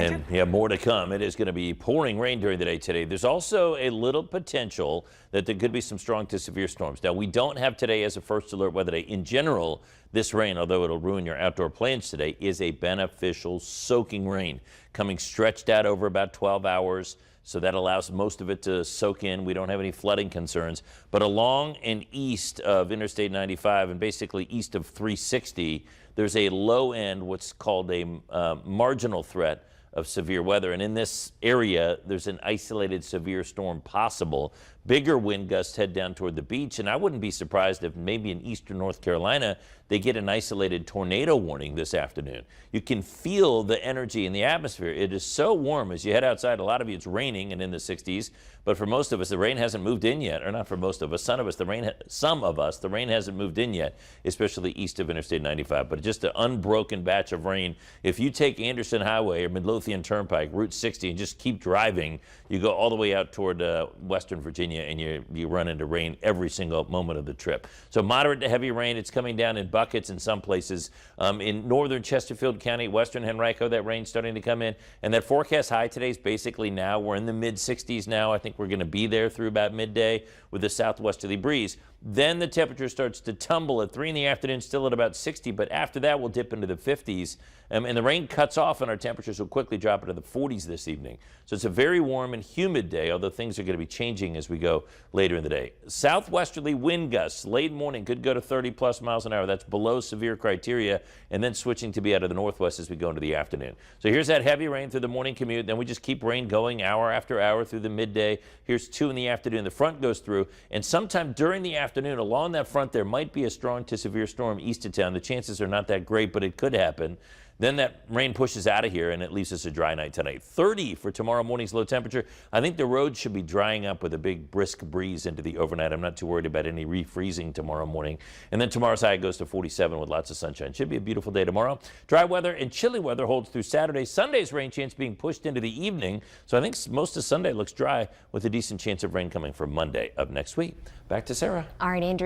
And yeah, more to come. It is going to be pouring rain during the day today. There's also a little potential that there could be some strong to severe storms. Now, we don't have today as a first alert weather day. In general, this rain, although it'll ruin your outdoor plans today, is a beneficial soaking rain coming stretched out over about 12 hours. So that allows most of it to soak in. We don't have any flooding concerns. But along and east of Interstate 95 and basically east of 360, there's a low end, what's called a marginal threat of severe weather. And in this area, there's an isolated severe storm possible. Bigger wind gusts head down toward the beach, and I wouldn't be surprised if maybe in eastern North Carolina, they get an isolated tornado warning this afternoon. You can feel the energy in the atmosphere. It is so warm as you head outside. A lot of you, it's raining and in the 60s, but for most of us, the rain hasn't moved in yet. Or not for most of us, some of us, the rain hasn't moved in yet, especially east of Interstate 95. But just an unbroken batch of rain. If you take Anderson Highway or Midlothian Turnpike, Route 60, and just keep driving, you go all the way out toward Western Virginia, and you run into rain every single moment of the trip. So moderate to heavy rain. It's coming down in buckets in some places. In northern Chesterfield County, western Henrico, that rain's starting to come in. And that forecast high today is basically now. We're in the mid-60s now. I think we're going to be there through about midday with a southwesterly breeze. Then the temperature starts to tumble at 3 in the afternoon, still at about 60, but after that we'll dip into the 50s. And the rain cuts off and our temperatures will quickly drop into the 40s this evening. So it's a very warm and humid day, although things are going to be changing as we go later in the day. Southwesterly wind gusts late morning could go to 30+ miles an hour. That's below severe criteria, and then switching to be out of the northwest as we go into the afternoon. So here's that heavy rain through the morning commute. Then we just keep rain going hour after hour through the midday. Here's 2 in the afternoon. The front goes through, and sometime during the afternoon along that front there might be a strong to severe storm east of town. The chances are not that great, but it could happen. Then that rain pushes out of here, and it leaves us a dry night tonight. 30 for tomorrow morning's low temperature. I think the roads should be drying up with a big brisk breeze into the overnight. I'm not too worried about any refreezing tomorrow morning. And then tomorrow's high goes to 47 with lots of sunshine. Should be a beautiful day tomorrow. Dry weather and chilly weather holds through Saturday. Sunday's rain chance being pushed into the evening. So I think most of Sunday looks dry with a decent chance of rain coming for Monday of next week. Back to Sarah. All right, Andrew.